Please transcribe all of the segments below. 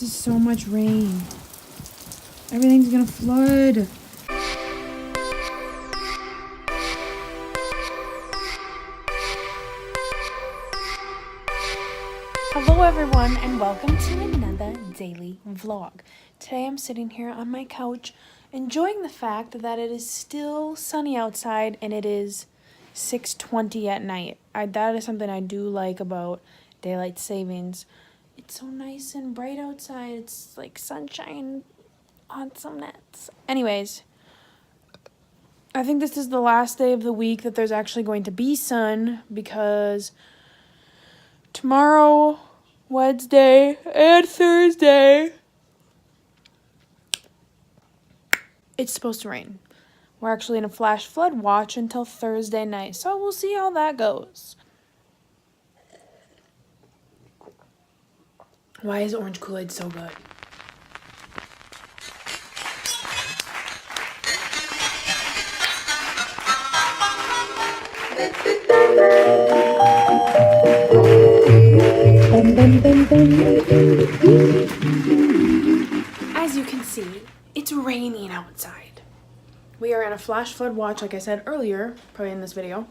There's so much rain. Everything's gonna flood. Hello everyone and welcome to another daily vlog. Today I'm sitting here on my couch enjoying the fact that it is still sunny outside and it is 6:20 at night. That is something I do like about daylight savings. It's so nice and bright outside. It's like sunshine on some nets. Anyways, I think this is the last day of the week that there's actually going to be sun because tomorrow, Wednesday, and Thursday, it's supposed to rain. We're actually in a flash flood watch until Thursday night, so we'll see how that goes. Why is orange Kool-Aid so good? As you can see, it's raining outside. We are in a flash flood watch, like I said earlier, probably in this video.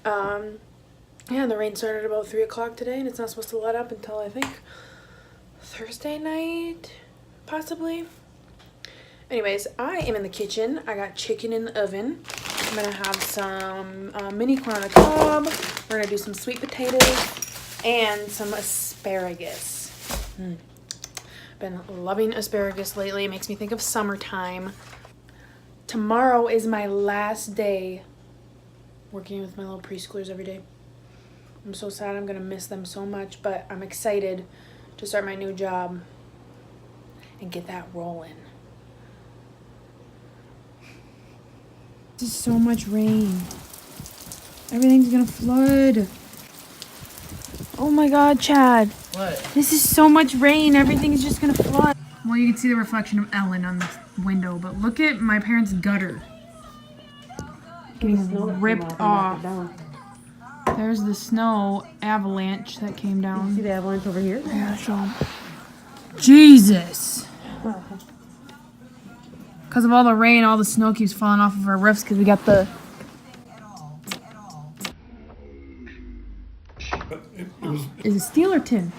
Yeah, the rain started about 3 o'clock today, and it's not supposed to let up until, I think, Thursday night, possibly. Anyways, I am in the kitchen. I got chicken in the oven. I'm gonna have some mini corn on the cob. We're gonna do some sweet potatoes and some asparagus. Been loving asparagus lately. It makes me think of summertime. Tomorrow is my last day working with my little preschoolers every day. I'm so sad. I'm gonna miss them so much, but I'm excited to start my new job and get that rolling. There's so much rain. Everything's gonna flood. Oh my God, Chad. What? This is so much rain. Everything's just gonna flood. Well, you can see the reflection of Ellen on the window, but look at my parents' gutter. Getting ripped off. There's the snow avalanche that came down. You see the avalanche over here? Yeah, so. Jesus! Because of all the rain, all the snow keeps falling off of our roofs because we got the... Is it steel or tin?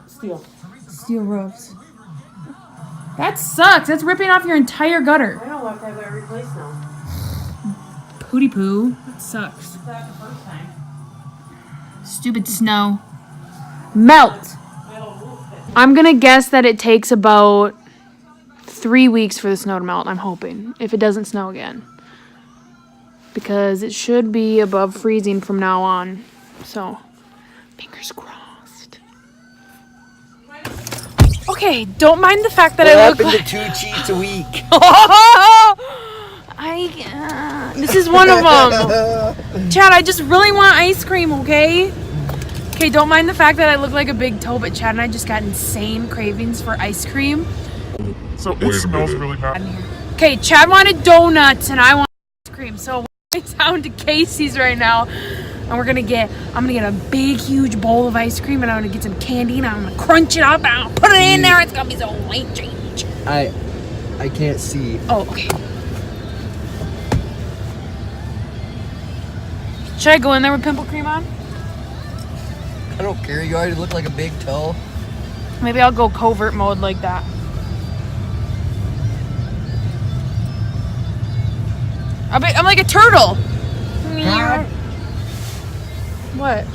Steel. Steel roofs. That sucks! That's ripping off your entire gutter. I know, I've got it replaced now. Pooty poo. That sucks. That the first time. Stupid snow. Melt! I'm gonna guess that it takes about 3 weeks for the snow to melt, I'm hoping, if it doesn't snow again. Because it should be above freezing from now on. So, fingers crossed. Okay, don't mind the fact that I look like... What happened to 2 cheats a week? This is one of them. Chad, I just really want ice cream, okay? Okay, don't mind the fact that I look like a big toe, but Chad and I just got insane cravings for ice cream. So it smells really bad. Okay, Chad wanted donuts and I want ice cream. So we're going down to Casey's right now. And I'm gonna get a big, huge bowl of ice cream and I'm gonna get some candy and I'm gonna crunch it up and I'll put it in there. It's gonna be so white change. I can't see. Oh, okay. Should I go in there with pimple cream on? I don't care. You already look like a big toe. Maybe I'll go covert mode like that. I'm like a turtle. What?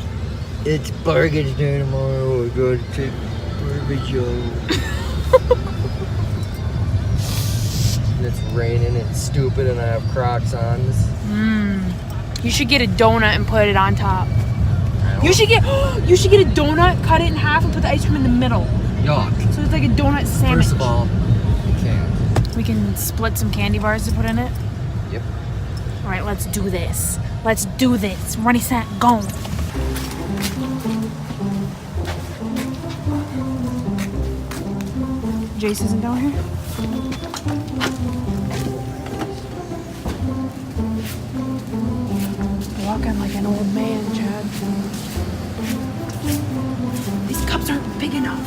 It's bargains day tomorrow. We're going to barbecue. It's raining. It's stupid, and I have Crocs on. You should get a donut and put it on top. You should get a donut, cut it in half, and put the ice cream in the middle. Yuck. So it's like a donut sandwich. First of all, you can't. We can split some candy bars to put in it. Yep. All right, let's do this. Let's do this. Ready, set, go. Jace isn't down here? Walking like an old man, Chad. These cups aren't big enough.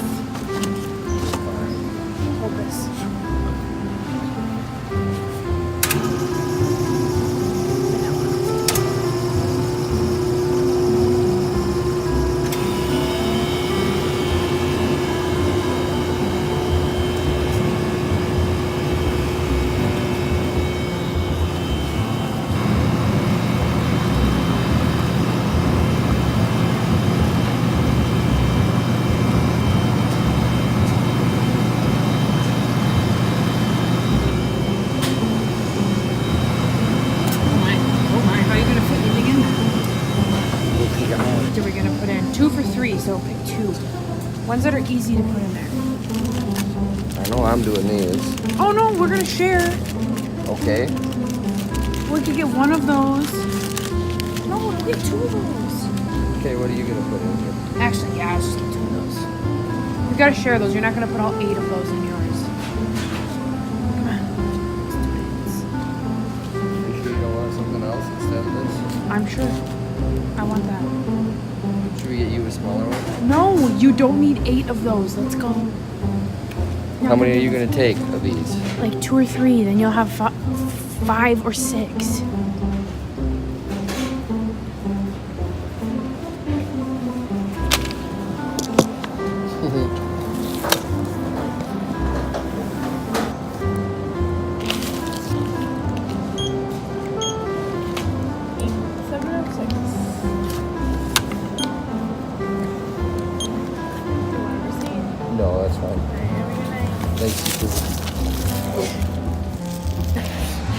Ones that are easy to put in there. I know I'm doing these. Oh no, we're gonna share. Okay. We could get one of those. No, we'll get two of those. Okay, what are you gonna put in here? Actually, yeah, let's just get two of those. We gotta share those. You're not gonna put all 8 of those in yours. Come on. You sure you don't want something else instead of this? I'm sure. I want that. Should we get you a smaller one? No, you don't need 8 of those. Let's go. How many are you gonna take of these? Like 2 or 3, then you'll have 5 or 6. No, that's fine. Thanks, you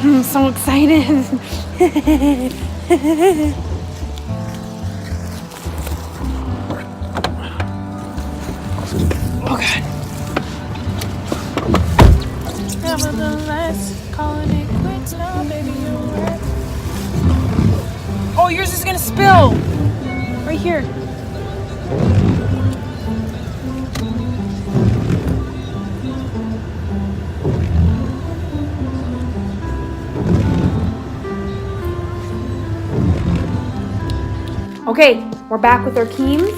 I'm so excited. Oh God. Nevertheless, calling it quits now, baby, you're right. Oh, yours is gonna spill. Right here. Okay, we're back with our Keens.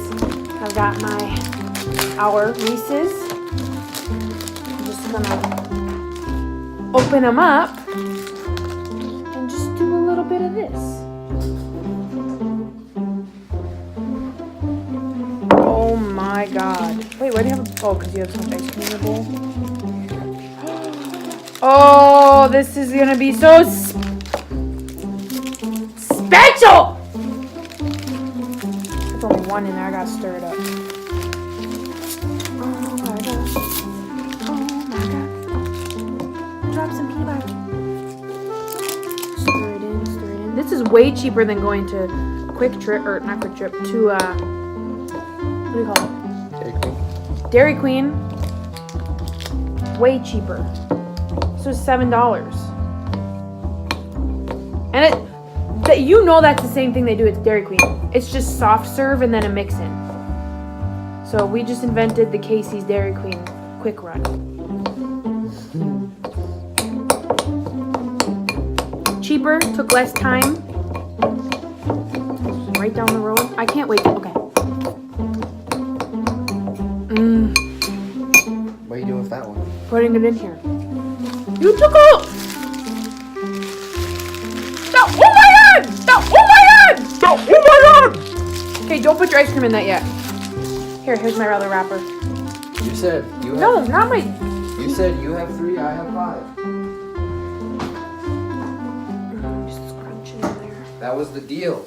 I've got our Reese's. I'm just gonna open them up and just do a little bit of this. Oh my God. Wait, why do you have oh, because you have some ice cream in the bowl? Oh, this is gonna be so special! There's only one in there. I gotta stir it up. Oh my God. Oh my God. Drop some peanut butter. Stir it in, stir it in. This is way cheaper than going to Quick Trip, or not Quick Trip, to, what do you call it? Dairy Queen. Way cheaper. This was $7. And you know that's the same thing they do at Dairy Queen. It's just soft serve and then a mix-in. So we just invented the Casey's Dairy Queen Quick Run. Cheaper, took less time. Right down the road. I can't wait. Okay. What are you doing with that one? Putting it in here. You took out! Stop! Oh my God! Stop! Oh my God! Stop! Oh my God! Okay, don't put your ice cream in that yet. Here's my other wrapper. You said you have... No, not my... You said you have 3, I have 5. Just scrunch it in there. That was the deal.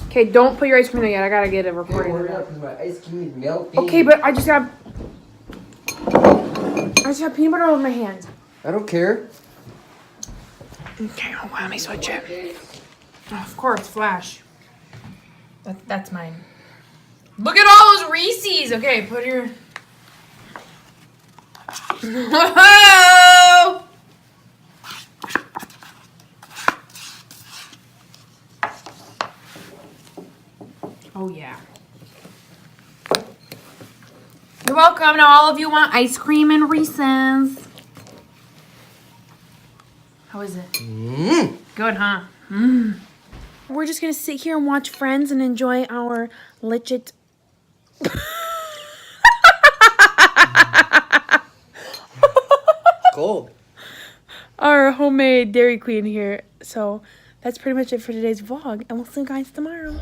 Okay, don't put your ice cream in there yet. I gotta get a recording. Hurry up, because my ice cream is melting. Okay, but I just have peanut butter all over my hands. I don't care. Okay, hold on, let me switch it. Oh, of course, Flash. That's mine. Look at all those Reese's. Okay, put your... Whoa! Oh, yeah. You're welcome. Now all of you want ice cream and Reese's. How is it? Good, huh? We're just going to sit here and watch Friends and enjoy our legit... Cold. Our homemade Dairy Queen here. So that's pretty much it for today's vlog. And we'll see you guys tomorrow.